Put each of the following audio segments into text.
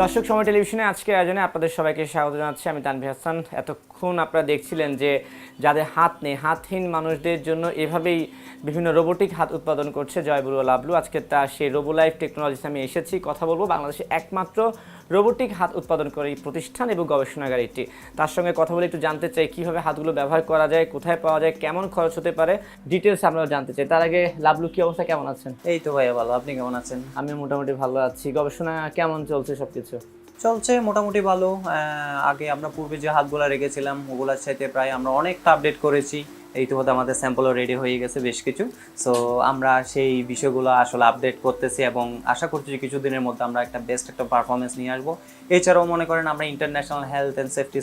দর্শক সময় টেলিভিশনে আজকের আয়োজনে আপনাদের সবাইকে স্বাগত জানাচ্ছি। আমি তানভীর হাসান। এতক্ষণ আপনারা দেখছিলেন যে যাদের হাত নেই, হাতহীন মানুষদের জন্য এভাবেই বিভিন্ন রোবোটিক হাত উৎপাদন করছে জয়বুরু ও লাভলু। আজকে সেই রোবোলাইফ টেকনোলজিতে আমি এসেছি, কথা বলবো বাংলাদেশে একমাত্র রোবোটিক হাত উৎপাদন করে এই প্রতিষ্ঠান এবং গবেষণাগার এটি। তার সঙ্গে কথা বলে একটু জানতে চাই কীভাবে হাতগুলো ব্যবহার করা যায়, কোথায় পাওয়া যায়, কেমন খরচ হতে পারে, ডিটেলস আমরা জানতে চাই। তার আগে লাভলু, কি অবস্থা, কেমন আছেন? এই তো ভাইয়া ভালো, আপনি কেমন আছেন? আমি মোটামুটি ভালো আছি। গবেষণা কেমন চলছে? সবকিছু চলছে মোটামুটি ভালো। আগে আমরা পূর্বে যে হাতগুলো রেখেছিলাম ওগুলোর সাথে প্রায় আমরা অনেকটা আপডেট করেছি। ইতিমধ্যে আমাদের স্যাম্পলও রেডি হয়ে গেছে বেশ কিছু। সো আমরা সেই বিষয়গুলো আসলে আপডেট করতেছি এবং আশা করছি যে কিছুদিনের মধ্যে আমরা একটা বেস্ট একটা পারফরমেন্স নিয়ে আসবো। এছাড়াও মনে করেন আমরা ইন্টারন্যাশনাল হেলথ অ্যান্ড সেফটি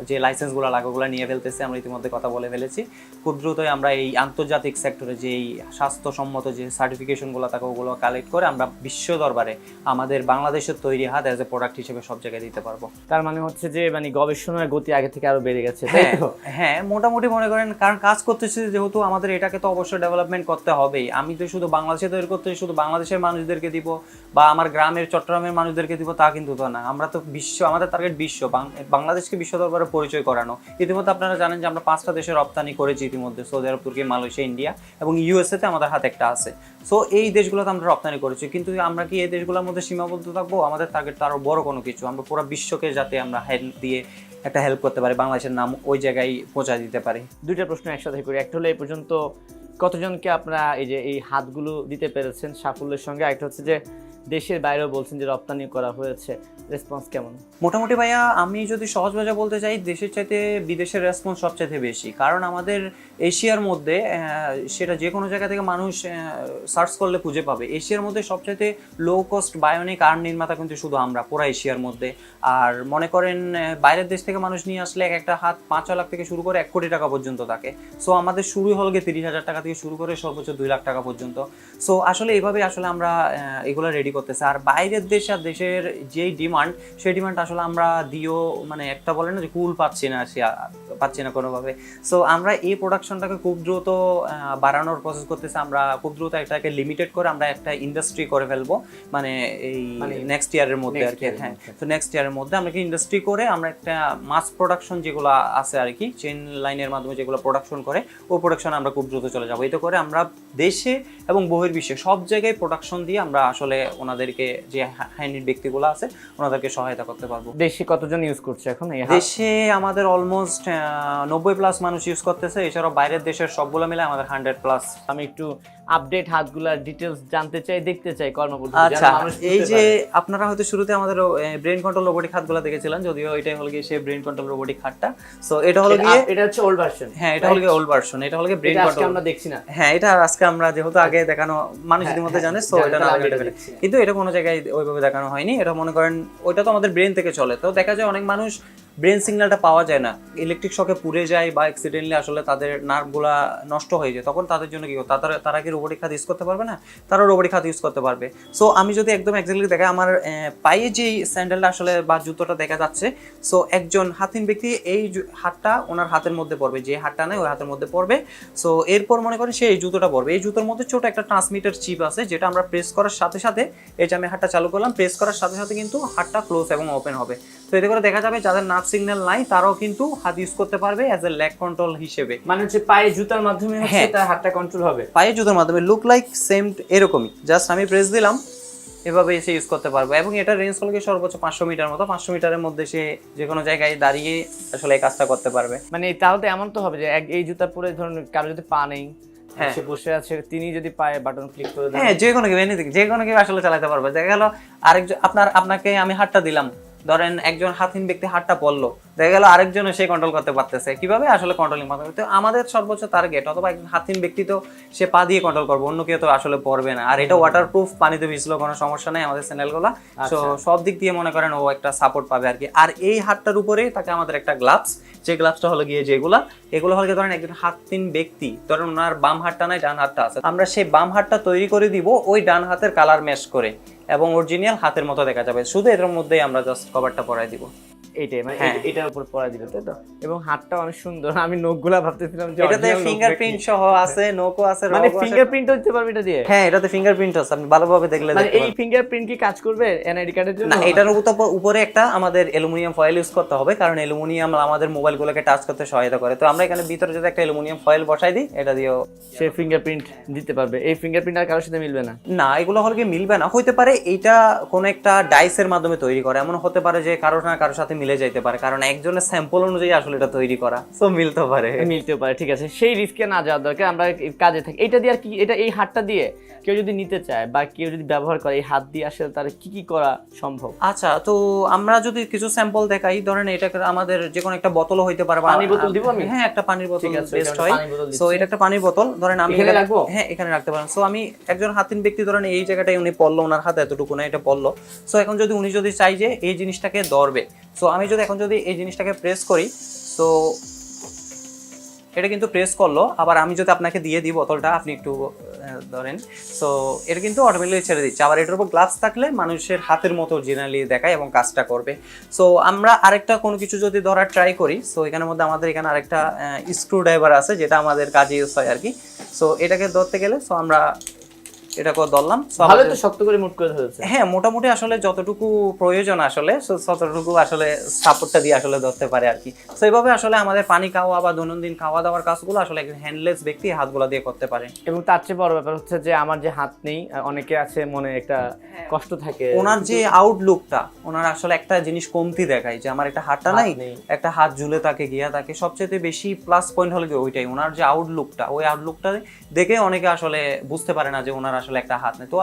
যে লাইসেন্সগুলো লাগে ওগুলো নিয়ে ফেলতেছি। আমরা ইতিমধ্যে কথা বলে ফেলেছি। খুব দ্রুতই আমরা এই আন্তর্জাতিক সেক্টরে যে এই স্বাস্থ্যসম্মত যে সার্টিফিকেশনগুলো থাকে ওগুলো কালেক্ট করে আমরা বিশ্ব দরবারে আমাদের বাংলাদেশের তৈরি হাত অ্যাজ এ প্রোডাক্ট হিসেবে সব জায়গায় দিতে পারবো। তার মানে হচ্ছে যে গবেষণার গতি আগে থেকে আরো বেড়ে গেছে, তাই তো? হ্যাঁ, মোটামুটি মনে করেন, কারণ কাজ করতেছি যেহেতু আমাদের এটাকে তো অবশ্যই ডেভেলপমেন্ট করতে হবেই। আমি তো শুধু বাংলাদেশে তৈরি করতে শুধু বাংলাদেশের মানুষদেরকে দিব বা আমার গ্রামের চট্টগ্রামের মানুষদেরকে দিব তা কিন্তু তো না। আমরা তো বিশ্ব, আমাদের টার্গেট বিশ্ব, বাংলাদেশকে বিশ্ব দরবারে পরিচয় করানো। ইতিমধ্যে আপনারা জানেন যে আমরা 5টা দেশে রপ্তানি করেছি ইতিমধ্যে, সৌদি আরব, তুর্কি, মালয়েশিয়া, ইন্ডিয়া এবং ইউএসএতে আমাদের হাতে একটা আছে। সো এই দেশগুলোতে আমরা রপ্তানি করেছি, কিন্তু আমরা কি এই দেশগুলোর মধ্যে সীমাবদ্ধ থাকবো? আমাদের টার্গেট তো আরও বড় কোনো কিছু। আমরা পুরো বিশ্বকে যাতে আমরা হেল্প দিয়ে একটা হেল্প করতে পারি, বাংলাদেশের নাম ওই জায়গায় পৌঁছা দিতে পারি। দুইটা প্রশ্ন একসাথে করি। একটা হলো এই পর্যন্ত কতজনকে আপনারা এই হাতগুলো দিতে পেরেছেন সাফল্যের সঙ্গে? একটা হচ্ছে যে দেশের বাইরেও বলছেন যে রপ্তানি করা হয়েছে, রেসপন্স কেমন? মোটামুটি ভাইয়া, আমি যদি সহজ ভাষা বলতে চাই, দেশের চাইতে বিদেশের রেসপন্স সবচাইতে বেশি। কারণ আমাদের এশিয়ার মধ্যে সেটা যে কোনো জায়গা থেকে মানুষ সার্চ করলে খুঁজে পাবে। এশিয়ার মধ্যে সবচাইতে লো কস্ট বায়োনিক আর্ম নির্মাতা কিন্তু শুধু আমরা, পুরো এশিয়ার মধ্যে। আর মনে করেন বাইরের দেশ থেকে মানুষ নিয়ে আসলে একটা হাত 5 লাখ থেকে শুরু করে 1 কোটি টাকা পর্যন্ত থাকে। সো আমাদের শুরু হল গিয়ে 30,000 টাকা থেকে শুরু করে সর্বোচ্চ 2 লাখ টাকা পর্যন্ত। সো আসলে এইভাবে আসলে আমরা এগুলো রেডি করতেছে। আর বাইরের দেশ আর দেশের যেই ডিমান্ড, সেই ডিমান্ড আসলে আমরা দিও মানে একটা বলে না যে কুল পাচ্ছি না কোনোভাবে। সো আমরা এই প্রোডাকশনটাকে খুব দ্রুত বাড়ানোর প্রসেস করতেছি। আমরা খুব দ্রুত এটাকে লিমিটেড করে আমরা একটা ইন্ডাস্ট্রি করে ফেলবো, মানে এই নেক্সট ইয়ারের মধ্যে আর কি। হ্যাঁ, তো নেক্সট ইয়ারের মধ্যে আমরা কি ইন্ডাস্ট্রি করে আমরা একটা মাস প্রোডাকশন যেগুলো আছে আর কি, চেইন লাইনের মাধ্যমে যেগুলো প্রোডাকশন করে, ওই প্রোডাকশন আমরা খুব দ্রুত চলে যাবো। এতে করে আমরা দেশে এবং বহির্বিশ্বে সব জায়গায় প্রোডাকশন দিয়ে আমরা আসলে ওনাদেরকে যে হ্যান্ডিড ব্যক্তিগুলো আছে ওনাদেরকে সহায়তা করতে পারবো। দেশে কতজন ইউজ করছে এখন? দেশে আমাদের অলমোস্ট 90+ মানুষ ইউজ করতেছে। এছাড়াও বাইরের দেশের সবগুলো মিলে আমাদের 100+। আমি একটু আপডেট হাতগুলার ডিটেলস জানতে চাই, দেখতে চাই কর্মপদ্ধতি। আচ্ছা, এই যে আপনারা হয়তো শুরুতে আমাদের ব্রেন কন্ট্রোল রোবোটিক হাতগুলো দেখেছিলেন, যদিও এটাই হলো গিয়ে সেই ব্রেন কন্ট্রোল রোবোটিক হাতটা। সো এটা হলো গিয়ে, এটা হচ্ছে ওল্ড ভার্সন। হ্যাঁ, এটা হলো গিয়ে ওল্ড ভার্সন। এটা হলো গিয়ে ব্রেন কন্ট্রোল আমরা দেখছি না। হ্যাঁ, এটা আজকে আমরা যেহেতু আগে দেখানো মানুষ ইতিমধ্যে জানে, সো এটা কিন্তু এটা কোনো জায়গায় ওইভাবে দেখানো হয়নি। এটা মনে করেন ওইটা তো আমাদের ব্রেন থেকে চলে। তো দেখা যায় অনেক মানুষ ব্রেন সিগন্যালটা পাওয়া যায় না, ইলেকট্রিক শকে পুড়ে যায় বা অ্যাক্সিডেন্টলি আসলে তাদের নার্ভগুলা নষ্ট হয়ে যায়। তখন তাদের জন্য কি তারা কি রোবোটিক হাত ইউজ করতে পারবে না? তারা রোবোটিক হাত ইউজ করতে পারবে। সো আমি যদি একদম এক্স্যাক্টলি দেখাই, আমার পায়ে যেই স্যান্ডেলটা আসলে বা জুতোটা দেখা যাচ্ছে, সো একজন হাতহীন ব্যক্তি এই হাতটা ওনার হাতের মধ্যে পড়বে, যে হাতটা নেই ওই হাতের মধ্যে পড়বে। সো এরপর মনে করেন সে এই জুতোটা পড়বে। এই জুতোর মধ্যে ছোট একটা ট্রান্সমিটার চিপ আছে, যেটা আমরা প্রেস করার সাথে সাথে, এই যে আমি হাতটা চালু করলাম, প্রেস করার সাথে সাথে কিন্তু হাতটা ক্লোজ এবং ওপেন হবে। তো এতে করে দেখা যাবে যাদের নার্ভ সিগন্যাল নাই তারাও কিন্তু হাত ইউজ করতে পারবে অ্যাজ এ লেগ কন্ট্রোল হিসেবে। মানে হচ্ছে পায়ে জুতার মাধ্যমে হচ্ছে তার হাতটা কন্ট্রোল হবে। পায়ে জুতার মাধ্যমে লুক লাইক সেম এরকমই, জাস্ট আমি প্রেস দিলাম, এভাবে এসে ইউজ করতে পারবো। এবং এটা রেঞ্জ হলো গিয়ে সর্বোচ্চ 500 মিটার মতো। 500 মিটারের মধ্যে সে যে কোনো জায়গায় দাঁড়িয়ে আসলে এই কাজটা করতে পারবে। মানে তাহলে এমন তো হবে যে এই জুতা পরে ধরুন কারো যদি পা নেই, হ্যাঁ, সে বসে আছে, তিনি যদি পায়ে বাটন ক্লিক করে দেন, হ্যাঁ, যে কোনো কেউ এনিথিং, যে কোনো কেউ আসলে চালাতে পারবে। দেখা গেল আরেকজন আপনাকে আমি হাতটা দিলাম, ধরেন একজন হাতহীন ব্যক্তি হাতটা পড়লো, দেখা গেল আরেকজন সে কন্ট্রোল করতে পারতেছে। কিভাবে? আসলে কন্ট্রোলিং মাধ্যমে। তো আমাদের সর্বোচ্চ টার্গেট, অথবা একজন হাতহীন ব্যক্তি তো সে পা দিয়ে কন্ট্রোল করবে, অন্য কেউ তো আসলে পড়বে না। আর এটা ওয়াটারপ্রুফ, পানিতে ভিজলেও কোনো সমস্যা নেই আমাদের চ্যানেলগুলো। তো সব দিক দিয়ে মনে করেন ও একটা সাপোর্ট পাবে আর কি। আর এই হাতটার উপরেই তাকে আমাদের একটা গ্লাভস, যে গ্লাভসটা হলো গিয়ে এগুলো হলো গিয়ে ধরেন একজন হাতহীন ব্যক্তি, ধরেন ওনার বাম হাতটা নাই, ডান হাতটা আছে, আমরা সেই বাম হাতটা তৈরি করে দিব ওই ডান হাতের কালার ম্যাচ করে, এবং অরিজিনাল হাতের মতো দেখা যাবে। শুধু এর মধ্যেই আমরা জাস্ট কভারটা পরাই দিব। এইটাই মানে হ্যাঁ। এটার উপর পরা দিবে তাই তো, এবং হাতটা অনেক সুন্দর। আমি নখগুলা ভাবতেছিলাম যে এটাতে original নখ ফিঙ্গারপ্রিন্ট নাকি। সহ আছে, নোকও আছে, মানে রগও আছে। ফিঙ্গারপ্রিন্টও দিতে পারবে এটা দিয়ে? হ্যাঁ, এটাতে ফিঙ্গারপ্রিন্ট আছে, আপনি ভালোভাবে দেখলে মানে দেখতে এই পারবেন। ফিঙ্গারপ্রিন্ট কি কাজ করবে এনআইডি কার্ডের জন্য? না, এটার উপরে একটা আমাদের অ্যালুমিনিয়াম ফয়েল ইউজ করতে হবে, কারণ অ্যালুমিনিয়াম আমাদের মোবাইলগুলোকে টাচ করতে সহায়তা করে। তো আমরা এখানে ভিতরে যদি একটা অ্যালুমিনিয়াম ফয়েল বসাই দিই, এটা দিয়েও সে ফিঙ্গারপ্রিন্ট দিতে পারবে। এই ফিঙ্গারপ্রিন্ট আর কারোর সাথে মিলবে না? না, এগুলো হলে কি মিলবে না, হইতে পারে এইটা কোনো একটা ডাইসের মাধ্যমে তৈরি করে, এমন হতে পারে যে কারোর না কারোর সাথে মিলে যাইতে পারে, কারণ একজনের স্যাম্পল অনুযায়ী আসলে এটা তৈরি করা, সো মিলতে পারে। মিলতে পারে, ঠিক আছে, সেই রিস্কে না যাওয়ার দরকার, আমরা কাজে থাকি। এটা দিয়ে আর কি, এটা এই হাতটা দিয়ে কেউ যদি নিতে চায় বা কেউ যদি ব্যবহার করে এই হাত দিয়ে, আসলে তার কি কি করা সম্ভব? আচ্ছা, তো আমরা যদি কিছু স্যাম্পল দেখাই, ধরেন এটা আমাদের যে কোনো একটা বোতলও হইতে পারে। পানির বোতল দিব আমি? হ্যাঁ, একটা পানির বোতল ঠিক আছে, বেস্ট এটা হয়। পানির বোতল সো এটা একটা পানির বোতল, ধরেন আমি এখানে রাখবো? হ্যাঁ, এখানে রাখতে পারেন। সো আমি একজন হাতিন ব্যক্তি, ধরেন এই জায়গাটায় উনি পড়লো, ওনার হাতে এতটুকু না, এটা পড়লো। সো এখন যদি উনি যদি চাই যে এই জিনিসটাকে ধরবে, সো আমি যদি এখন যদি এই জিনিসটাকে প্রেস করি, সো এটা কিন্তু প্রেস করলো। আবার আমি যদি আপনাকে দিয়ে দিই বোতলটা, আপনি একটু ধরেন, সো এটা কিন্তু অটোমেটিক্যালি ছেড়ে দিচ্ছে। আবার এটার উপর গ্লাভস থাকলে মানুষের হাতের মতো জেনারেলি দেখায় এবং কাজটা করবে। সো আমরা আরেকটা কোনো কিছু যদি ধরার ট্রাই করি, সো এখানের মধ্যে আমাদের এখানে আরেকটা স্ক্রু ড্রাইভার আছে, যেটা আমাদের কাজে ইউজ হয় আর কি। সো এটাকে ধরতে গেলে, সো আমরা এটাকে ধরলাম। ভালো তো, শক্ত করে মুট করে ধরেছে। হ্যাঁ, মোটামুটি আসলে যতটুকু প্রয়োজন আসলে ততটুকু আসলে সাপোর্টটা দিয়ে আসলে ধরতে পারে আর কি। তো এইভাবে আসলে আমাদের পানি খাওয়া বা দৈনন্দিন খাওয়া দাওয়ার কাজগুলো আসলে একজন হ্যান্ডলেস ব্যক্তি হাতগুলো দিয়ে করতে পারে। এবং তার চেয়ে বড় ব্যাপার হচ্ছে যে আমার যে হাত নেই, অনেকে আছে মনে একটা কষ্ট থাকে। ওনার যে আউটলুকটা, ওনার আসলে একটা জিনিস কমতি দেখায় যে আমার একটা হাতটা নাই, একটা হাত ঝুলে থাকে, গিয়া থাকে। সবচেয়ে বেশি প্লাস পয়েন্ট হলো কি ওইটাই, ওনার যে আউটলুকটা, ওই আউটলুকটা দেখে অনেকে আসলে বুঝতে পারে না যে ওনার আসলে একটা হাত নেই। তো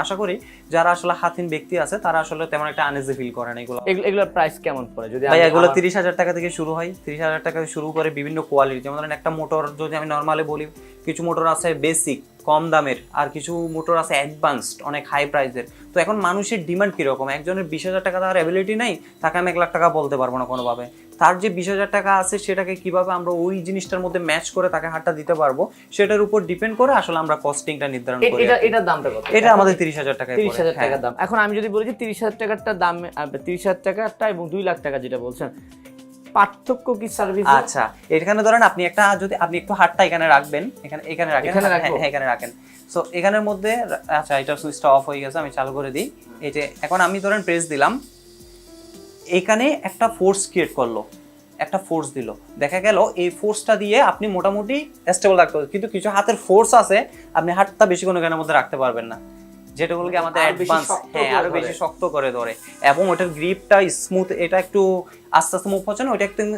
আশা করি যারা আসলে হাতহীন ব্যক্তি আছে, তারা আসলে তেমন একটা আনইজি ফিল করে না। এগুলোর প্রাইস কেমন পড়ে? যদি ভাই, এগুলো 30,000 টাকা থেকে শুরু হয়। 30,000 টাকা থেকে শুরু করে বিভিন্ন কোয়ালিটি, যেমন ধরেন একটা মোটর যদি আমি নর্মালি বলি, কিছু মোটর আছে বেসিক কম দামের, আর কিছু মোটর আছে অ্যাডভান্সড অনেক হাই প্রাইসের। তো এখন মানুষের ডিমান্ড কিরকম, একজনের 20,000 টাকা দেওয়ার অ্যাবিলিটি নেই, তাকে আমি 1 লাখ টাকা বলতে পারবো না কোনোভাবে। তার যে 20,000 টাকা আছে, সেটাকে কিভাবে আমরা ওই জিনিসটার মধ্যে ম্যাচ করে তাকে হাতটা দিতে পারবো, সেটার উপর ডিপেন্ড করে আসলে আমরা কস্টিংটা নির্ধারণ করি। এটার দামটা কত? এটা আমাদের 30,000 টাকা। 30,000 টাকার দাম। এখন আমি যদি বলি যে 30,000 টাকারটা দাম, 30,000 টাকাটা এবং 2 লাখ টাকা যেটা বলছেন, পার্থক্য কি সার্ভিস? আচ্ছা, এখানে ধরেন আপনি আপনি একটু হাতটা এখানে রাখবেন, এখানে রাখেন। হ্যাঁ, এখানে রাখেন। সো এখানের মধ্যে, আচ্ছা, এটা সুইচটা অফ হয়ে গেছে, আমি চালু করে দিই। এই যে এখন আমি ধরেন প্রেস দিলাম, এখানে একটা ফোর্স ক্রিয়েট করলো, একটা ফোর্স দিল, দেখা গেল এই ফোর্সটা দিয়ে আপনি মোটামুটি স্টেবল রাখতে পারবেন। কিন্তু কিছু হাতের ফোর্স আছে, আপনি হাতটা বেশি কোনো এখানের মধ্যে রাখতে পারবেন না, যেটাগুলোকে আমাদের অ্যাডভান্স, হ্যাঁ, আরো বেশি শক্ত করে ধরে, এবং ওটার গ্রিপটা স্মুথ, এটা একটু আস্তে আস্তে মুভ হচ্ছে না, ওটা একদম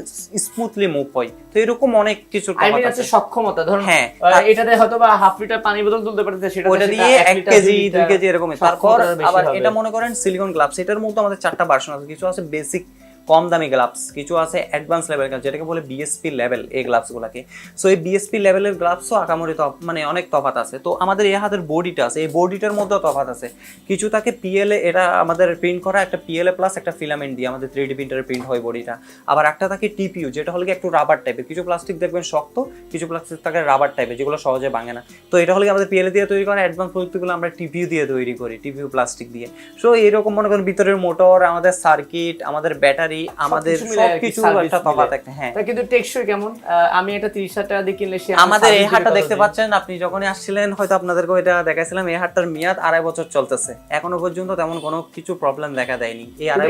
স্মুথলি মুভ হয়। তো এরকম অনেক কিছু আছে সক্ষমতা। ধরুন হ্যাঁ, এটাতে হয়তো বা হাফ লিটার পানি বোতল তুলতে পারতেছে, সেটা ওটা দিয়ে 1 কেজি 2 কেজি এরকম। তারপর আবার এটা মনে করেন সিলিকন গ্লাভস, এটার মধ্যে আমাদের 4টা ভার্সন আছে। কিছু আছে বেসিক কম দামি গ্লাভস, কিছু আছে অ্যাডভান্স লেভেল গ্লাভস, যেটাকে বলে বিএসপি লেভেল, এই গ্লাভসগুলোকে। সো এই বিএসপি লেভেলের গ্লাভসও আকামরি মানে অনেক তফাৎ আছে। তো আমাদের এই হাতের বডিটা আছে, এই বডিটার মধ্যেও তফাৎ আছে। কিছু থাকে পিএলএ, এটা আমাদের প্রিন্ট করা একটা পিএলএ প্লাস একটা ফিলামেন্ট দিয়ে আমাদের 3D প্রিন্টারে প্রিন্ট হয় বডিটা। আবার একটা থাকে টিপিইউ, যেটা হলো একটু রাবার টাইপের। কিছু প্লাস্টিক দেখবেন শক্ত, কিছু প্লাস্টিক থাকে রাবার টাইপের, যেগুলো সহজে ভাঙে না। তো এটা হলো আমাদের পিএলএ দিয়ে তৈরি করা, অ্যাডভান্স প্রযুক্তিগুলো আমরা টিপিইউ দিয়ে তৈরি করি, টিপিইউ প্লাস্টিক দিয়ে। সো এরকম মনে করেন ভিতরের মোটর, আমাদের সার্কিট, আমাদের ব্যাটারি, আমাদের সবকিছু একটা তফাৎ একটা। হ্যাঁ, কিন্তু টেকসই কেমন? আমি এটা 30,000 টাকা দিয়ে কিনলে আমাদের এই হাটটা দেখতে পাচ্ছেন, আপনি যখনই আসছিলেন হয়তো আপনাদেরকে এটা দেখাইছিলাম। এই হাটটার মেয়াদ 2.5 বছর চলতেছে, এখনো পর্যন্ত তেমন কোনো কিছু প্রবলেম দেখা দেয়নি।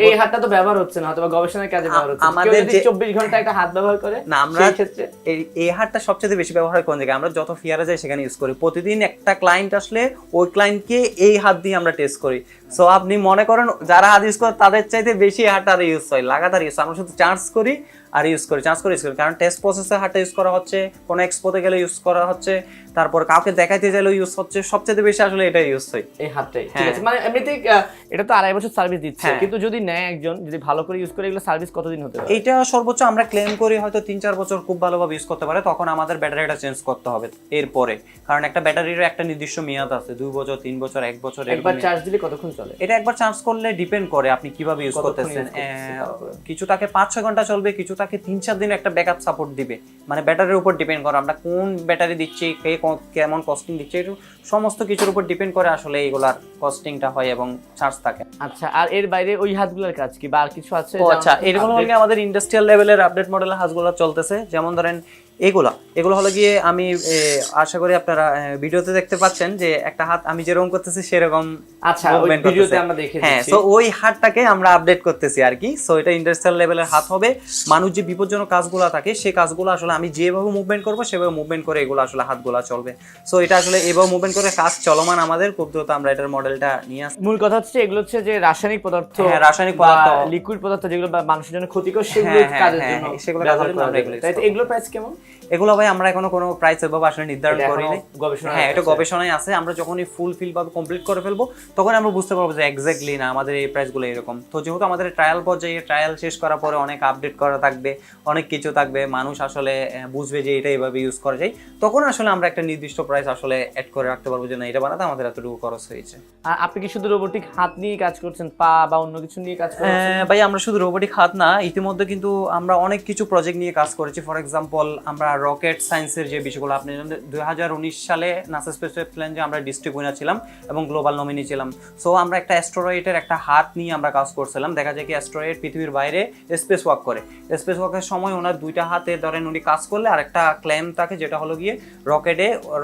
এই হাটটা তো ব্যবহার হচ্ছে না, অথবা গবেষণার কাজে ব্যবহার হচ্ছে। আমাদের 24 ঘন্টা একটা হাত ব্যবহার করে না, আমরা ক্ষেত্রে এই হাটটা সবচেয়ে বেশি ব্যবহার হয় কোন জায়গায়? আমরা যত ফিয়ারে যাই সেখানে ইউজ করি। প্রতিদিন একটা ক্লায়েন্ট আসলে ওই ক্লায়েন্টকে এই হাত দিয়ে আমরা টেস্ট করি। সো আপনি মনে করেন যারা হাত ইউজ করে তাদের চাইতে বেশি হাতটা ইউজ হয়, লাগাতার ইউজ। আমরা শুধু চার্জ করি আর ইউজ করি, কারণ টেস্ট প্রসেসে হাতটা ইউজ করা হচ্ছে, কোনো এক্সপোতে গেলে ইউজ করা হচ্ছে, তারপর কাউকে দেখাইতে গেলেও ইউজ হচ্ছে। সবচেয়ে বেশি আসলে এটা ইউজ হয়, এই হাতটাই। ঠিক আছে, মানে এমনিতে এটা তো 2.5 বছর সার্ভিস দিচ্ছে, কিন্তু যদি নেয় একজন, যদি ভালো করে ইউজ করে, এগুলো সার্ভিস কতদিন হতে পারে? এটা সর্বোচ্চ আমরা ক্লেম করি হয়তো 3-4 বছর খুব ভালোভাবে ইউজ করতে পারে। তখন আমাদের ব্যাটারিটা চেঞ্জ করতে হবে এরপরে, কারণ একটা ব্যাটারির একটা নির্দিষ্ট মেয়াদ আছে, 2 বছর 3 বছর 1 বছর। একবার চার্জ দিলে কতক্ষণ চলে? এটা একবার চার্জ করলে ডিপেন্ড করে আপনি কিভাবে ইউজ করতেছেন। কিছু তাকে 5-6 ঘন্টা চলবে, কিছু তাকে হাতটাকে 3-4 দিন একটা ব্যাকআপ সাপোর্ট দিবে, মানে ব্যাটারির উপর ডিপেন্ড করে আমরা কোন ব্যাটারি দিচ্ছি, কে কেমন কস্টিং দিচ্ছে, একটু সমস্ত কিছুর উপর ডিপেন্ড করে আসলে এইগুলার কস্টিংটা হয় এবং চার্জ থাকে। আচ্ছা, আর এর বাইরে ওই হাতগুলোর কাজ কি বা আর কিছু আছে? ও আচ্ছা, এরকম হলে আমাদের ইন্ডাস্ট্রিয়াল লেভেলের আপডেট মডেলের হাঁসগুলো চলতেছে। যেমন ধরেন এগুলো হলো গিয়ে আমি আশা করি আপনারা ভিডিওতে দেখতে পাচ্ছেন যে একটা হাত আমি যেরকম করতেছি সেরকম। আচ্ছা, ওই ভিডিওতে আমরা দেখেছি। হ্যাঁ, সো ওই হাতটাকে আমরা আপডেট করতেছি আর কি। সো এটা ইন্ডাস্ট্রিয়াল লেভেলের হাত হবে। মানুষ যে বিপজ্জনক কাজগুলো থাকে সেই কাজগুলো আসলে আমি যেভাবে মুভমেন্ট করবো সেভাবে মুভমেন্ট করে এগুলো আসলে হাতগুলো চলবে। সো এটা আসলে এভাবে মুভমেন্ট করে কাজ চলমান আমাদের, খুব দ্রুত আমরা এটার মডেলটা নিয়ে আসি। মূল কথা হচ্ছে এগুলো হচ্ছে যে রাসায়নিক পদার্থ, হ্যাঁ, রাসায়নিক পদার্থ, লিকুইড পদার্থ যেগুলো মানুষের জন্য ক্ষতিকর, সেগুলো কাজের জন্য সেগুলো ব্যবহার করা আমরা যায়। তাই এগুলোর প্রাইস কেমন? এগুলো ভাই আমরা এখনো কোনো প্রাইস এভাবে আসলে নির্ধারণ করিনি। হ্যাঁ, এটা গবেষণায় আছে। আমরা যখনই ফুলফিল ভাবে কমপ্লিট করে ফেলবো তখন আমরা বুঝতে পারবো যে এক্স্যাক্টলি না আমাদের এই প্রাইসগুলো এরকম। তো যেহেতু আমাদের ট্রায়াল পর্যায়ে, ট্রায়াল শেষ করার পরে অনেক আপডেট করা থাকবে, অনেক কিছু থাকবে, মানুষ আসলে বুঝবে যে এটা এইভাবে ইউজ করা যায়, তখন আসলে আমরা একটা নির্দিষ্ট প্রাইস আসলে অ্যাড করে রাখতে পারবো যে না, এটা বানাতে আমাদের এতটুকু খরচ হয়েছে। আর আপনি কি শুধু রোবোটিক হাত নিয়ে কাজ করছেন, পা বা অন্য কিছু নিয়ে কাজ করছেন? ভাই আমরা শুধু রোবোটিক হাত না, ইতিমধ্যে কিন্তু আমরা অনেক কিছু প্রজেক্ট নিয়ে কাজ করেছি। ফর এক্সাম্পল আমরা রকেট সায়েন্সের যে বিষয়গুলো, আপনি 2019 সালে নাসা স্পেস চ্যালেঞ্জে আমরা ডিস্ট্রিক্ট উইনার ছিলাম এবং গ্লোবাল নমিনি ছিলাম। সো আমরা একটা অ্যাস্টেরয়েডের একটা হাত নিয়ে আমরা কাজ করছিলাম। দেখা যায় কি অ্যাস্টেরয়েড পৃথিবীর বাইরে স্পেস ওয়াক করে, স্পেস ওয়াকের সময় ওনার দুইটা হাতে ধরেন উনি কাজ করলে আর একটা ক্ল্যাম্প থাকে যেটা হলো গিয়ে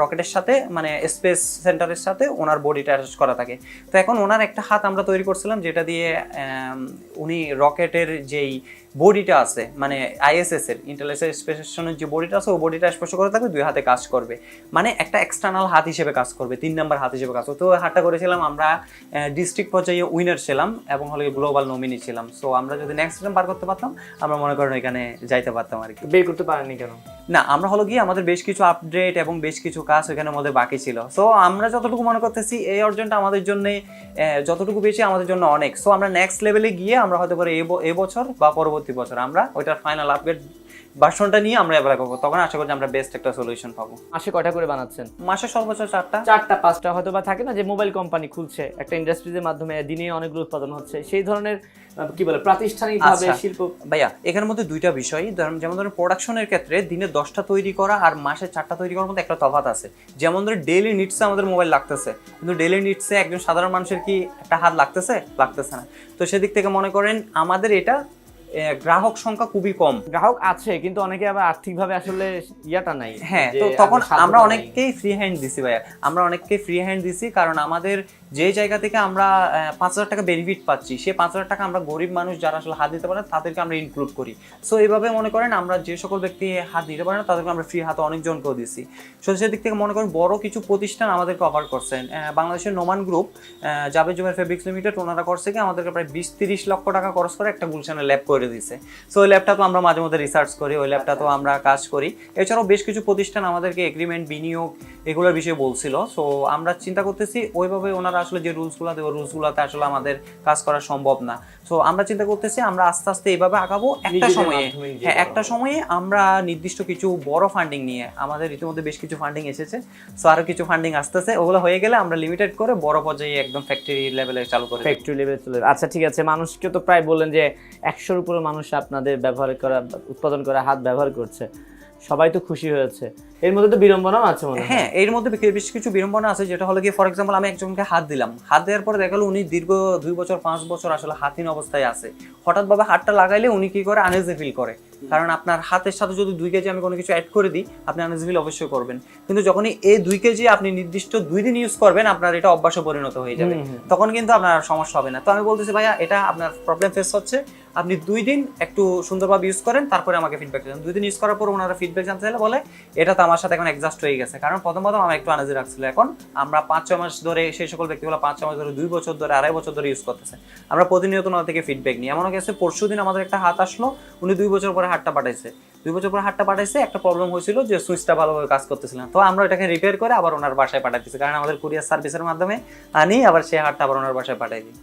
রকেটের সাথে, মানে স্পেস সেন্টারের সাথে ওনার বডিটা অ্যাটাচ করা থাকে। তো এখন ওনার একটা হাত আমরা তৈরি করছিলাম যেটা দিয়ে উনি রকেটের যেই বডিটা আছে, মানে আইএসএস এর ইন্টারন্যাশনাল স্পেস স্টেশনের যে বডিটা আছে, ওই বডিটা স্পর্শ করে থাকবে, দুই হাতে কাজ করবে, মানে একটা এক্সটার্নাল হাত হিসেবে কাজ করবে, 3 নাম্বার হাত হিসেবে কাজ করবে। তো হাতটা করেছিলাম আমরা, ডিস্ট্রিক্ট পর্যায়ে উইনার ছিলাম এবং হলো গ্লোবাল নমিনি ছিলাম। সো আমরা যদি নেক্সট টাইম পার করতে পারতাম, আমরা মনে করেন এখানে যাইতে পারতাম আর কি। বের করতে পারেননি কেন? না, আমরা হলো গিয়ে আমাদের বেশ কিছু আপডেট এবং বেশ কিছু কাজ ওখানের মধ্যে বাকি ছিল। সো আমরা যতটুকু মনে করতেছি এই অর্জনটা আমাদের জন্য যতটুকু বেশি আমাদের জন্য অনেক। সো আমরা নেক্সট লেভেলে গিয়ে আমরা হতে পারে এই বছর বা পরবর্তী বছর আমরা ওইটার ফাইনাল আপডেট ভার্সনটা নিয়ে আমরা অ্যাপ্লাই করবো। তখন আশা করি আমরা বেস্ট একটা সলিউশন পাবো। মাসে কয়টা করে বানাচ্ছেন? মাসে সর্বোচ্চ 4টা 5টা হয়তো বা থাকে না যে মোবাইল কোম্পানি খুলছে একটা ইন্ডাস্ট্রিজের মাধ্যমে, দিনে অনেকগুলো উৎপাদন হচ্ছে, সেই ধরনের কি বলে প্রাতিষ্ঠানিকভাবে শিল্প। ভাইয়া এখানের মধ্যে দুইটা বিষয়, যেমন ধরেন প্রোডাকশনের ক্ষেত্রে দিনে 10টা তৈরি করা আর মাসে 4টা তৈরি করার মধ্যে একটা তফাৎ আছে। যেমন ধরেন ডেইলি নিডসে আমাদের মোবাইল লাগতেছে, কিন্তু ডেইলি নিডসে একজন সাধারণ মানুষের কি একটা হাত লাগতেছে না। তো সেদিক থেকে মনে করেন আমাদের এটা গ্রাহক সংখ্যা খুবই কম। গ্রাহক আছে কিন্তু অনেকে আবার আর্থিকভাবে আসলে ইয়াটা নাই। হ্যাঁ, তো তখন আমরা অনেককেই ফ্রি হ্যান্ড দিছি ভাইয়া, আমরা অনেককেই ফ্রি হ্যান্ড দিছি, কারণ আমাদের যে জায়গা থেকে আমরা 5,000 টাকা বেনিফিট পাচ্ছি, সেই 5,000 টাকা আমরা গরিব মানুষ যারা আসলে হাত দিতে পারে না তাদেরকে আমরা ইনক্লুড করি। সো এইভাবে মনে করেন আমরা যে সকল ব্যক্তি হাত দিতে পারে না তাদেরকে আমরা ফ্রি হাতে অনেকজনকেও দিচ্ছি। সো সেদিক থেকে মনে করেন বড় কিছু প্রতিষ্ঠান আমাদেরকে অফার করছেন। বাংলাদেশের Noman group, Jabed Zuber fabrics limited, ওনারা করছে কি আমাদেরকে প্রায় 20-30 লক্ষ টাকা খরচ করে একটা গুলশানের ল্যাব করে দিচ্ছে। সো ওই ল্যাবটা তো আমরা মাঝে মধ্যে রিসার্চ করি, ওই ল্যাবটা তো আমরা কাজ করি। এছাড়াও বেশ কিছু প্রতিষ্ঠান আমাদেরকে এগ্রিমেন্ট, বিনিয়োগ এগুলোর বিষয়ে বলছিল। সো আমরা চিন্তা করতেছি ওইভাবে ওনারা আসলে যে রুলসগুলো দেবে রুলসগুলোতে আসলে আমাদের কাজ করা সম্ভব না। সো আমরা চিন্তা করতেছি আমরা আস্তে আস্তে এইভাবে আগাবো। একটা সময়ে আমরা নির্দিষ্ট কিছু বড় ফান্ডিং নিয়ে, আমাদের ইতিমধ্যে বেশ কিছু ফান্ডিং এসেছে, সো আরো কিছু ফান্ডিং আসতেছে, ওগুলো হয়ে গেলে আমরা লিমিটেড করে বড় পর্যায়ে একদম ফ্যাক্টরি লেভেলে চালু করে ফ্যাক্টরি লেভেলে চলে। আচ্ছা ঠিক আছে, মানুষকে তো প্রায় বললেন যে 100-এর উপরে মানুষ আপনাদের ব্যবহার করা, উৎপাদন করা হাত ব্যবহার করছে, সবাই তো খুশি হয়েছে। এর মধ্যে তো বিড়ম্বনাও আছে মনে হয়। হ্যাঁ, এর মধ্যে বেশ কিছু বিড়ম্বনা আছে, যেটা হলো গিয়ে ফর এক্সাম্পল আমি একজনকে হাত দিলাম, হাত দেওয়ার পরে দেখা গেলো উনি দীর্ঘ 2 বছর 5 বছর আসলে হাতহীন অবস্থায় আছে। হঠাৎ ভাবে হাতটা লাগাইলে উনি কি করে, আনইজি ফিল করে, কারণ আপনার হাতের সাথে যদি 2 কেজি আমি কোনো কিছু অ্যাড করে দিই আপনি আনইজি ফিল অবশ্যই করবেন। কিন্তু যখনই এই 2 কেজি আপনি নির্দিষ্ট 2 দিন ইউজ করবেন আপনার এটা অভ্যাসে পরিণত হয়ে যাবে, তখন কিন্তু আপনার সমস্যা হবে না। তো আমি বলতেছি ভাইয়া এটা আপনার প্রবলেম ফেস হচ্ছে, আপনি 2 দিন একটু সুন্দরভাবে ইউজ করেন, তারপরে আমাকে ফিডব্যাক দেন। 2 দিন ইউজ করার পর ওনারা ফিডব্যাক জানতে চাইলে বলে এটা তো আমার সাথে এখন অ্যাডজাস্ট হয়ে গেছে, কারণ প্রথম আমার একটু আনাজি রাখছিল। এখন আমরা 5-6 মাস ধরে, সেই সকল ব্যক্তিগুলো 5-6 মাস ধরে, 2 বছর ধরে, 2.5 বছর ধরে ইউজ করতেছে। আমরা প্রতিনিয়ত ওনার থেকে ফিডব্যাক নিই। এমন গেছে পরশুদিন আমাদের একটা হাত আসলো, উনি 2 বছর পরে হাতটা পাঠাইছে। 2 বছর পরে হাতটা পাঠাইছে, একটা প্রবলেম হয়েছিল যে সুইচটা ভালোভাবে কাজ করতেছিল না। তো আমরা এটাকে রিপেয়ার করে আবার ওনার বাসায় পাঠাইতেছি, কারণ আমাদের কুরিয়ার সার্ভিসের মাধ্যমে আনি আবার সেই হাতটা আবার ওনার বাসায় পাঠাই দিই।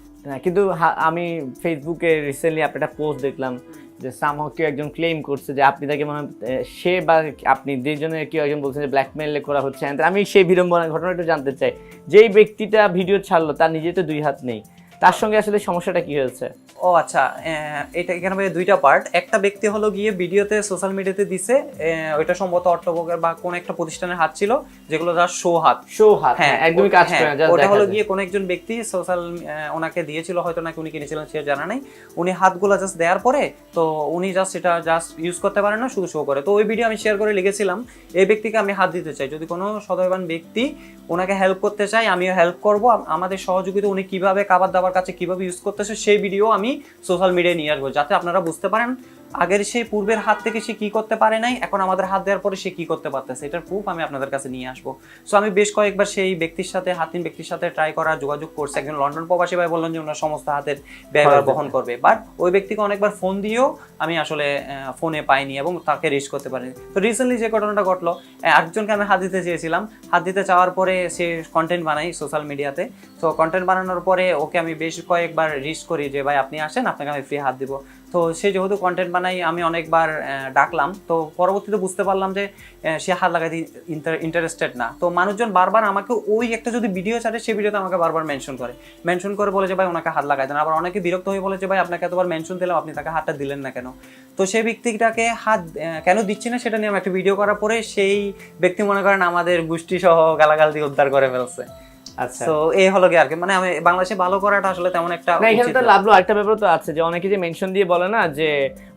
কিন্তু আমি ফেসবুকে রিসেন্টলি আপনার একটা পোস্ট দেখলাম যে সামহাও কেউ একজন ক্লেম করছে যে আপনি তাকে মনে, সে বা আপনি দুইজনের কেউ একজন বলছেন যে ব্ল্যাকমেইল করা হচ্ছে। আমি সেই বিড়ম্বনার ঘটনাটা জানতে চাই, যেই ব্যক্তিটা ভিডিও ছাড়লো তার নিজে তো 2 হাত নেই, তার সঙ্গে আসলে সমস্যাটা কি হয়েছে? ও আচ্ছা, এটা এখানে ভাই দুইটা পার্ট। একটা ব্যক্তি হলো গিয়ে ভিডিওতে সোশ্যাল মিডিয়াতে দিছে, ওইটা সম্ভবত অর্থবকের বা কোন একটা প্রতিষ্ঠানের হাত ছিল, যেগুলো যার শো হাত, হ্যাঁ একদমই কাজ করে না, just ওটা দেখা হলো যায়। গিয়ে কোন একজন ব্যক্তি সোশ্যাল ওনাকে দিয়েছিল, হয়তো নাকি উনি কিনেছিলেন সে জানা নাই। উনি হাতগুলো জাস্ট দেওয়ার পরে তো উনি জাস্ট এটা জাস্ট ইউজ করতে পারেন না, শুধু শো করে। তো ওই ভিডিও আমি শেয়ার করে লিখেছিলাম এই ব্যক্তিকে আমি হাত দিতে চাই, যদি কোনো সদয়বান ব্যক্তি ওনাকে হেল্প করতে চাই আমিও হেল্প করব, আমাদের সহযোগিতা উনি কিভাবে খাবার দাবার কাছে কিভাবে ইউজ করতেছে সেই ভিডিও আমি সোশ্যাল মিডিয়ায় নিয়ে আসবো, যাতে আপনারা বুঝতে পারেন আগের সেই পূর্বের হাত থেকে সে কি করতে পারে নাই, এখন আমাদের হাত দেওয়ার পরে সে কি করতে পারতেছে, এটার প্রুফ আমি আপনাদের কাছে নিয়ে আসবো। সো আমি বেশ কয়েকবার সেই ব্যক্তির সাথে, হাতিম ব্যক্তির সাথে ট্রাই করার যোগাযোগ করছি। একজন লন্ডন প্রবাসী ভাই বললেন যে ওনার সমস্ত হাতের ব্যয়ভার বহন করবে, বাট ওই ব্যক্তিকে অনেকবার ফোন দিয়েও আমি আসলে ফোনে পাইনি এবং তাকে রিচ করতে পারিনি। তো রিসেন্টলি যে ঘটনাটা ঘটলো, আরেকজনকে আমি হাত দিতে চেয়েছিলাম, হাত দিতে চাওয়ার পরে সে কন্টেন্ট বানাই সোশ্যাল মিডিয়াতে। তো কন্টেন্ট বানানোর পরে ওকে আমি বেশ কয়েকবার রিচ করি যে ভাই আপনি আসেন, আপনাকে আমি ফ্রি হাত দিব। তো সে যেহেতু কন্টেন্ট বানাই, আমি অনেকবার ডাকলাম, তো পরবর্তীতে বুঝতে পারলাম যে সে হাত লাগাইতে ইন্টারেস্টেড না। তো মানুষজন বারবার আমাকে ওই একটা যদি ভিডিও ছাড়ে সেই ভিডিওতে আমাকে বারবার মেনশন করে বলে যে ভাই ওনাকে হাত লাগাই দেন। আবার অনেকে বিরক্ত হয়ে বলে যে ভাই আপনাকে এতবার মেনশন দিলাম, আপনি তাকে হাতটা দিলেন না কেন। তো সেই ব্যক্তিটাকে হাত কেন দিচ্ছি না সেটা নিয়ে আমি একটা ভিডিও করার পরে সেই ব্যক্তি মনে করেন আমাদের গোষ্ঠী সহ গালাগাল দিয়ে উদ্ধার করে ফেলছে। আচ্ছা, তো এই হলো কি আর কি, মানে আমি বাংলাদেশে ভালো করাটা আসলে তেমন একটা না এখানে উচিত তো না। লাভলু আরেকটা ব্যাপার তো আছে যে অনেকে যে মেনশন দিয়ে বলে না যে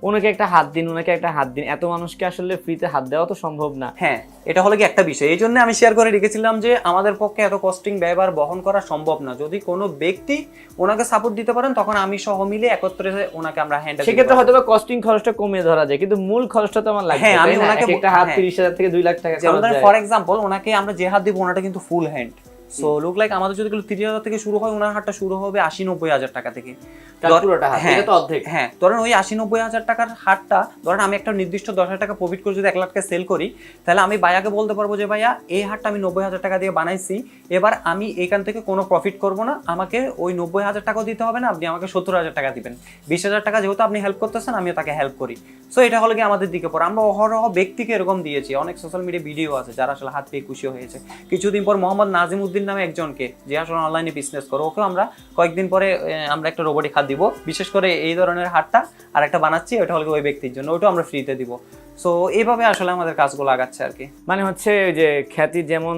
ওনাকে একটা হাত দিন, ওনাকে একটা হাত দিন, এত মানুষকে আসলে ফ্রিতে হাত দেওয়া তো সম্ভব না। হ্যাঁ, এটা হলো কি একটা বিষয়, এই জন্য আমি শেয়ার করে রেখেছিলাম যে আমাদের পক্ষে এত কস্টিং ব্যয়ভার বহন করা সম্ভব না। যদি কোনো ব্যক্তি ওনাকে সাপোর্ট দিতে পারেন তখন আমি সহ মিলে একত্রে ওনাকে আমরা হ্যান্ডেল, সেক্ষেত্রে হয়তো বা কস্টিং খরচটা কমিয়ে ধরা যায়, কিন্তু মূল খরচটা তো আমার লাগবে। হ্যাঁ, আমি তাই না? ওনাকে একটা হাত 30,000 থেকে 2 লাখ টাকা যেমন খরচ যায়। ফর এক্সাম্পল ওনাকে আমরা যে হাত দিব ওনাটা কিন্তু full hand. So look like আমাদের যদি 30,000 থেকে শুরু হয়, ওনার হাতটা শুরু হবে 80-90 হাজার টাকা থেকে। তার পুরোটা হাত, এটা তো অর্ধেক। হ্যাঁ, ধরেন ওই 80-90 হাজার টাকার হাতটা ধরেন আমি একটা নির্দিষ্ট 10,000 টাকা প্রফিট করে যদি 1 লাখ টাকা সেল করি, তাহলে আমি ভাইয়াকে বলতে পারবো যে ভাইয়া এই হাতটা আমি 90,000 টাকা দিয়ে বানাইছি, এবার আমি এখান থেকে কোনো প্রফিট করব না, আমাকে ওই 90,000 টাকাও দিতে হবে না, আপনি আমাকে 70,000 টাকা দিবেন। 20,000 টাকা যেহেতু আপনি হেল্প করতেছেন আমিও তাকে হেল্প করি। সো এটা হলো কি আমাদের দিকে পড়ে। আমরা অহরহ ব্যক্তিকে এরকম দিয়েছি, অনেক সোশ্যাল মিডিয়া ভিডিও আছে যারা আসলে হাত পেয়ে খুশি হয়েছে। কিছুদিন পর মোহাম্মদ নাজিম উদ্দিন নামে একজনকে, যে আসলে অনলাইনে বিজনেস করে, ওকেও আমরা কয়েকদিন পরে আমরা একটা রোবটিক হাত দিব, বিশেষ করে এই ধরনের হাতটা আর একটা বানাচ্ছি, ওটা হলো ওই ব্যক্তির জন্য, ওটাও আমরা ফ্রিতে দিব। সো এইভাবে আসলে আমাদের কাজগুলো আগাচ্ছে আর কি। মানে হচ্ছে ওই যে খ্যাতির যেমন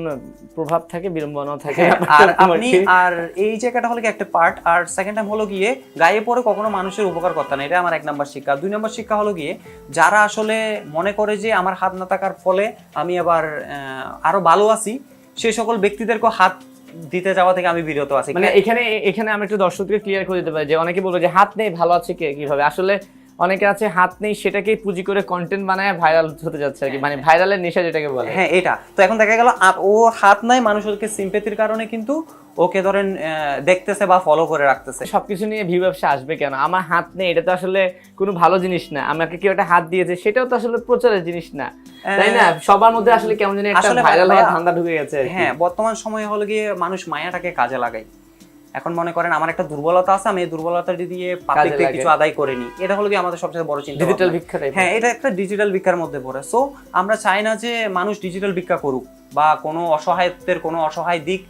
প্রভাব থাকে বিড়ম্বনাও থাকে। আর আপনি আর এই জায়গাটা হলো কি একটা পার্ট। আর সেকেন্ড টাইম হলো গিয়ে গায়ে পরে কখনো মানুষের উপকার করতে না, এটা আমার 1 নাম্বার শিক্ষা। 2 নাম্বার শিক্ষা হলো গিয়ে যারা আসলে মনে করে যে আমার হাত না থাকার ফলে আমি আবার আরো ভালো আছি, সেই সকল ব্যক্তিদেরকে হাত দিতে যাওয়া থেকে আমি বিরত আছি। মানে এখানে আমি একটু দর্শকদের ক্লিয়ার করে দিতে পারি যে অনেকে বলবে যে হাত নেই ভালো আছে কিভাবে, আসলে অনেকে আছে হাত নেই সেটাকেই পুঁজি করে কন্টেন্ট বানায় ভাইরাল হতে যাচ্ছে আর কি, মানে ভাইরালের নেশা যেটাকে বলে। হ্যাঁ, এটা তো এখন দেখা গেল ও হাত নাই, মানুষ ওকে সিম্পেথির কারণে কিন্তু ওকে ধরেন দেখতেছে বা ফলো করে রাখতেছে। সবকিছু নিয়ে ভিউ ব্যবসা আসবে কেন? আমার হাত নেই এটা তো আসলে কোনো ভালো জিনিস না, আমাকে কেউ একটা হাত দিয়েছে সেটাও তো আসলে প্রচারের জিনিস না, তাই না? সবার মধ্যে আসলে কেমন জানি একটা ভাইরাল হওয়ার ধান্দা ঢুকে গেছে। হ্যাঁ, বর্তমান সময়ে হলো গিয়ে মানুষ মায়াটাকে কাজে লাগায়। এখন মনে করেন আমার একটা দুর্বলতা আছে, আমি এই দুর্বলতাটি দিয়ে পাবলিককে কিছু আদায় করে নিই, এটা হলো কি আমাদের সবচেয়ে বড় চিন্তা। ডিজিটাল ভিক্ষা টাইপ। হ্যাঁ, এটা একটা ডিজিটাল ভিক্ষার মধ্যে পড়ে। সো আমরা চাই না যে মানুষ ডিজিটাল ভিক্ষা করুক বা কোনো অসহায়ত্বের কোনো অসহায় দিক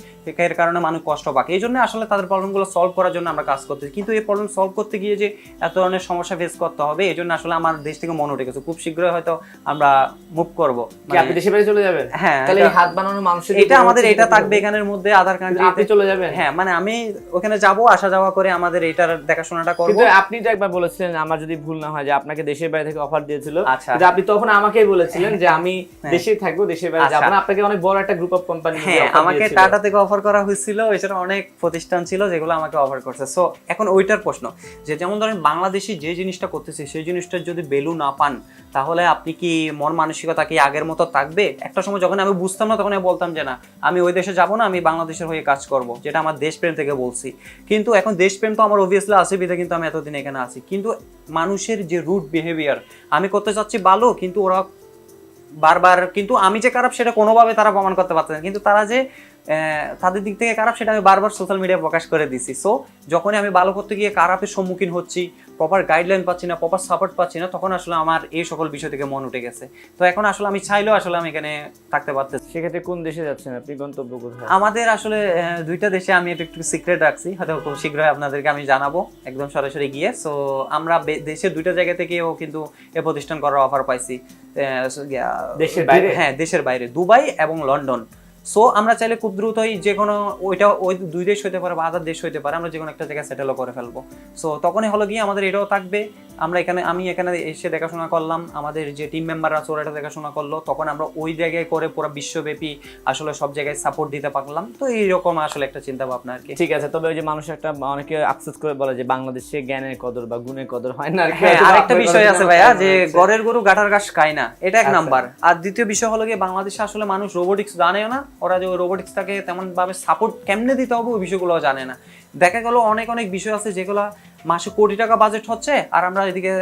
এর কারণে মানুষ কষ্ট পাক। এই জন্য আসলে তাদের প্রবলেমগুলো সলভ করার জন্য আমরা কাজ করতেছি। কিন্তু এই প্রবলেম সলভ করতে গিয়ে যে এত ধরনের সমস্যা ফেস করতে হবে, এই জন্য আসলে আমার দেশ থেকে মনে উঠে গেছে, খুব শীঘ্রই হয়তো আমরা মুভ করবো। আপনি দেশে বাইরে চলে যাবেন? হ্যাঁ, তাহলে এই হাত বানানো মানুষের এটা আমাদের এটা থাকবে এখানের মধ্যে আধার কার্ড। আপনি চলে যাবেন? হ্যাঁ, মানে আমি ওখানে যাব, আসা যাওয়া করে আমাদের এটার দেখাশোনাটা করব। কিন্তু আপনি তো একবার বলেছিলেন, আমার যদি ভুল না হয়, যে আপনাকে দেশের বাইরে থেকে অফার দিয়েছিল, আচ্ছা, কিন্তু আপনি তখন আমাকেই বলেছিলেন যে আমি দেশেই থাকবো, দেশের বাইরে যাব না। আপনাকে অনেক বড় একটা গ্রুপ অফ কোম্পানি আমাকে টাটা থেকে অফার করা হয়েছিল, এছাড়া অনেক প্রতিষ্ঠান ছিল যেগুলো আমাকে অফার করছে। সো এখন ওইটার প্রশ্ন যে যেমন ধরেন বাংলাদেশি যে জিনিসটা করতেছে সেই জিনিসটার যদি ভ্যালু না পান, তাহলে আপনি কি মন মানসিকতা কি আগের মতো থাকবে? একটা সময় যখন আমি বুঝতাম না তখন আমি বলতাম যে না, আমি ওই দেশে যাব না, আমি বাংলাদেশের হয়ে কাজ করব, যেটা আমার দেশপ্রেম থেকে বলছি। কিন্তু এখন দেশপ্রেম তো আমার অবভিয়াসলি আছে, বিধে কিন্তু আমি এতদিন এখানে আছি। কিন্তু মানুষের যে রুট বিহেভিয়ার, আমি করতে চাচ্ছি ভালো, কিন্তু ওরা বারবার, কিন্তু আমি যে খারাপ সেটা কোনোভাবে তারা প্রমাণ করতে পারছে না, কিন্তু তারা যে তাদের দিক থেকে খারাপ সেটা আমি বারবার সোশ্যাল মিডিয়ায় প্রকাশ করে দিছি। সো যখনই আমি ভালো করতে গিয়ে খারাপের সম্মুখীন হচ্ছি, প্রপার গাইডলাইন পাচ্ছি না, প্রপার সাপোর্ট পাচ্ছি না, তখন আসলে আমার এই সকল বিষয় থেকে মন উঠে গেছে। তো এখন আসলে আমি চাইলেও আসলে আমি এখানে থাকতে পারতেছি। সেক্ষেত্রে কোন দেশে যাচ্ছেন আপনি, গন্তব্য কোথায়? আমাদের আসলে দুইটা দেশে আমি এটা একটু সিক্রেট রাখছি, হয়তো খুব শীঘ্রই আপনাদেরকে আমি জানাবো একদম সরাসরি গিয়ে। সো আমরা দেশের দুইটা জায়গা থেকেও কিন্তু এ প্রতিষ্ঠান করার অফার পাইছি। দেশের বাইরে? হ্যাঁ, দেশের বাইরে, দুবাই এবং লন্ডন। সো আমরা চাইলে খুব দ্রুতই যে কোনো ওই দুই দেশ হইতে পারে বা আদার দেশ হইতে পারে, আমরা যে কোনো একটা জায়গায় সেটেলও করে ফেলবো। সো তখনই হলো গিয়ে আমাদের এটাও থাকবে, আমি এখানে এসে দেখাশোনা করলাম, আমাদের যে টিম মেম্বার আছে ওরা এটা দেখাশোনা করলো, তখন আমরা ওই জায়গায় করে পুরো বিশ্বব্যাপী আসলে সব জায়গায় সাপোর্ট দিতে পারলাম। তো এইরকম আসলে একটা চিন্তা ভাবনা আর কি। ঠিক আছে, তবে ওই যে মানুষ একটা অনেকে আফসোস করে বলে যে বাংলাদেশে জ্ঞানের কদর বা গুণের কদর হয় না। হ্যাঁ, আরেকটা বিষয় আছে ভাইয়া, যে ঘরের গরু গাটার ঘাস খায় না, এটা এক নাম্বার। আর দ্বিতীয় বিষয় হলো গিয়ে বাংলাদেশে আসলে মানুষ রোবোটিক্স জানেও না, ওরা যে রোবোটিক্সটাকে তেমন ভাবে সাপোর্ট কেমনে দিতে হবে ওই বিষয়গুলো জানে না। দেখা গেল অনেক অনেক বিষয় আছে যেগুলো মাসে কোটি টাকা বাজেট হচ্ছে, আর আমরা এদিকে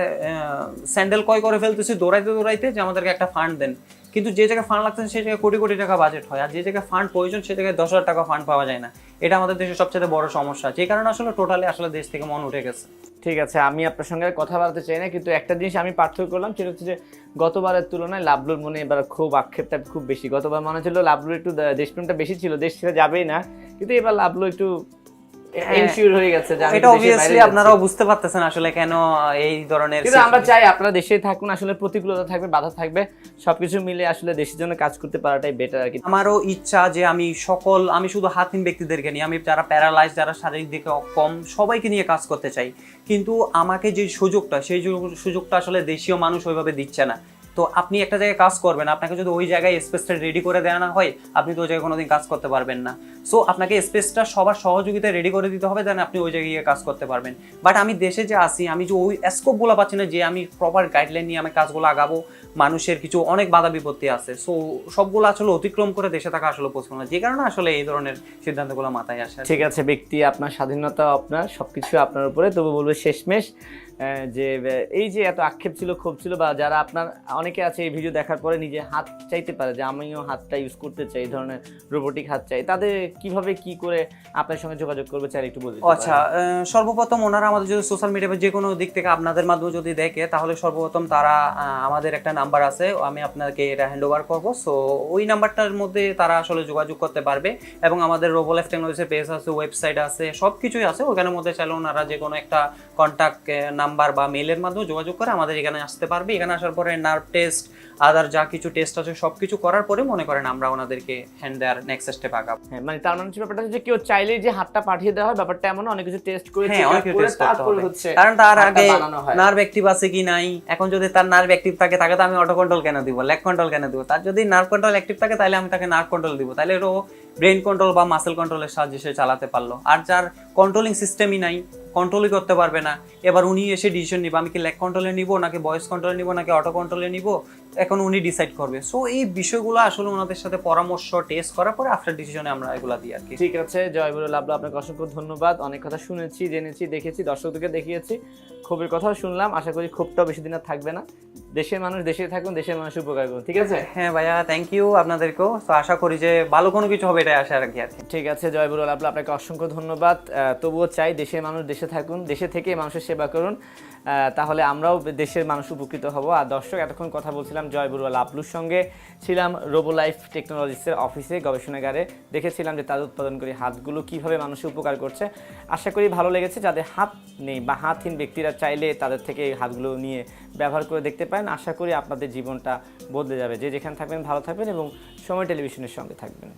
স্যান্ডেল ক্রয় করে ফেলতেছি দৌড়াইতে দৌড়াইতে যে আমাদেরকে একটা ফান্ড দেন, কিন্তু যে জায়গায় ফান্ড লাগতেছে সেই জায়গায় কোটি কোটি টাকা বাজেট হয়, আর যে জায়গায় ফান্ড প্রয়োজন সেই জায়গায় 10,000 টাকা ফান্ড পাওয়া যায় না। এটা আমাদের দেশের সবচেয়ে বড় সমস্যা, যে কারণে আসলে টোটালি আসলে দেশ থেকে মন উঠে গেছে। ঠিক আছে, আমি আপনার সঙ্গে আর কথা বলতে চাই না, কিন্তু একটা জিনিস আমি পার্থক্য করলাম, সেটা হচ্ছে যে গতবারের তুলনায় লাবলুর মনে এবার খুব আক্ষেপটা খুব বেশি। গতবার মনে হচ্ছিল লাবলুর একটু দেশপ্রেমটা বেশি ছিল, দেশ ছেড়ে যাবেই না, কিন্তু এবার লাবলু একটু এনশিওর হয়ে গেছে যে আমি এটা দেশের অবভিয়াসলি বাইরে আপনারাও বুঝতে পারতেছেন আসলে কেন এই ধরনের। কিন্তু আমরা চাই আপনারা দেশে থাকুন, আসলে প্রতিকূলতা থাকবে, বাধা থাকবে, সবকিছু মিলে আসলে দেশের জন্য কাজ করতে পারাটাই বেটার আর কি। আমারও ইচ্ছা যে আমি শুধু হাতহীন ব্যক্তিদেরকে নিয়ে, আমি যারা প্যারালাইজ, যারা শারীরিক দিকে অক্ষম, সবাইকে নিয়ে কাজ করতে চাই, কিন্তু আমাকে যে সুযোগটা, সেই সুযোগটা আসলে দেশীয় মানুষ ওইভাবে দিচ্ছে না। তো আপনি একটা জায়গায় কাজ করবেন, আপনাকে যদি ওই জায়গায় স্পেসটা রেডি করে দেওয়া না হয়, আপনি তো ওই জায়গায় কোনোদিন কাজ করতে পারবেন না। সো আপনাকে স্পেসটা সবার সহযোগিতায় রেডি করে দিতে হবে, দেন আপনি ওই জায়গায় গিয়ে কাজ করতে পারবেন। বাট আমি দেশে যে আসি, আমি যে ওই স্কোপগুলো পাচ্ছি না যে আমি প্রপার গাইডলাইন নিয়ে আমি কাজগুলো আগাবো। মানুষের কিছু অনেক বাধা বিপত্তি আছে, সো সবগুলো আসলে অতিক্রম করে দেশে থাকা আসলে পছন্দ না, যে কারণে আসলে এই ধরনের সিদ্ধান্তগুলো মাথায় আসে। ঠিক আছে, ব্যক্তি আপনার স্বাধীনতা, আপনার সবকিছু আপনার উপরে, তবু বলবো শেষমেশ যে এই যে এত আক্ষেপ ছিল, ক্ষোভ ছিল, বা যারা আপনার অনেকে আছে এই ভিডিও দেখার পরে নিজে হাত চাইতে পারে যে আমিও হাতটা ইউজ করতে চাই, এই ধরনের রোবোটিক হাত চাই, তাদের কিভাবে কি করে আপনার সঙ্গে যোগাযোগ করবে চাই একটু বলতে? আচ্ছা, সর্বপ্রথম ওনারা আমাদের যদি সোশ্যাল মিডিয়া যে কোনো দিক থেকে আপনাদের মাধ্যমে যদি দেখে, তাহলে সর্বপ্রথম তারা আমাদের একটা নাম্বার আছে, আমি আপনাকে এটা হ্যান্ড ওভার করবো। সো ওই নাম্বারটার মধ্যে তারা আসলে যোগাযোগ করতে পারবে, এবং আমাদের রোবোলাইফ টেকনোলজির পেজ আছে, ওয়েবসাইট আছে, সব কিছুই আছে। ওখানের মধ্যে চাইলে ওনারা যে কোনো একটা কন্ট্যাক্ট নাম্বার বা মেইলের মাধ্যমে যোগাযোগ করে আমাদের এখানে আসতে পারবে। এখানে আসার পরে নার্ভ টেস্ট, আদার যা কিছু টেস্ট আছে সব কিছু করার পরে মনে করেন আমরা ওনাদেরকে হ্যান্ড দেওয়ার নেক্সট স্টেপ আগাবো। হ্যাঁ, মানে তার মানে ব্যাপারটা হচ্ছে কেউ চাইলেই যে হাতটা পাঠিয়ে দেওয়া হয় ব্যাপারটা এমন, অনেক কিছু টেস্ট করে, হ্যাঁ, অনেক কিছু টেস্ট করতে হবে, হচ্ছে কারণ তার আগে বানানো হয়। নার্ভ অ্যাক্টিভ আছে কি নাই। এখন যদি তার নার্ভ অ্যাক্টিভ থাকে, তাকে তো আমি অটো কন্ট্রোল কেন দিব, লেগ কন্ট্রোল কেন দিব? তার যদি নার্ভ কন্ট্রোল অ্যাক্টিভ থাকে তাহলে আমি তাকে নার্ভ কন্ট্রোল দিব, তাহলে ও ব্রেন কন্ট্রোল বা মাসেল কন্ট্রোলের সাহায্যে সে চালাতে পারলো। আর যার কন্ট্রোলিং সিস্টেমই নাই, কন্ট্রোলই করতে পারবে না, এবার উনি এসে ডিসিশন নিব, আমি কি লেগ কন্ট্রোলে নিব নাকি ভয়েস কন্ট্রোলে নিব নাকি অটো কন্ট্রোলে নিব, এখন উনি ডিসাইড করবে। সো এই বিষয়গুলো আসলে ওনাদের সাথে পরামর্শ টেস্ট করার পরে আফটার ডিসিশনে আমরা এগুলা দিই আর কি। ঠিক আছে, জয়বুরুল আবলু, আপনাকে অসংখ্য ধন্যবাদ। অনেক কথা শুনেছি, জেনেছি, দেখেছি, দর্শকদেরকে দেখিয়েছি, ক্ষোভের কথাও শুনলাম। আশা করি ক্ষোভটাও বেশি দিন আর থাকবে না। দেশের মানুষ দেশে থাকুন, দেশের মানুষ উপকার করুন। ঠিক আছে? হ্যাঁ ভাইয়া, থ্যাংক ইউ আপনাদেরকেও। তো আশা করি যে ভালো কোনো কিছু হবে, এটাই আশা রাখি আর কি। ঠিক আছে, জয়বুরুল আবলু, আপনাকে অসংখ্য ধন্যবাদ। তবুও চাই দেশের মানুষ দেশে থাকুন, দেশে থেকে মানুষের সেবা করুন, তাহলে আমরাও দেশের মানুষ উপকৃত হব। আর দর্শক, এতক্ষণ কথা বলছিলাম জয়বুরুল আবলুর সঙ্গে, ছিলাম রোবোলাইফ টেকনোলজিসের অফিসে, গবেষণাগারে, দেখেছিলাম যে তাদের উৎপাদনকারী হাতগুলো কিভাবে মানুষের উপকার করছে। আশা করি ভালো লেগেছে। যাদের হাত নেই বা হাতহীন ব্যক্তিরা চাইলে তাদের থেকে এই হাতগুলো নিয়ে ব্যবহার করে দেখতে পারেন। আশা করি আপনাদের জীবনটা বদলে যাবে। যে যেখানে থাকবেন ভালো থাকবেন এবং সময় টেলিভিশনের সঙ্গে থাকবেন।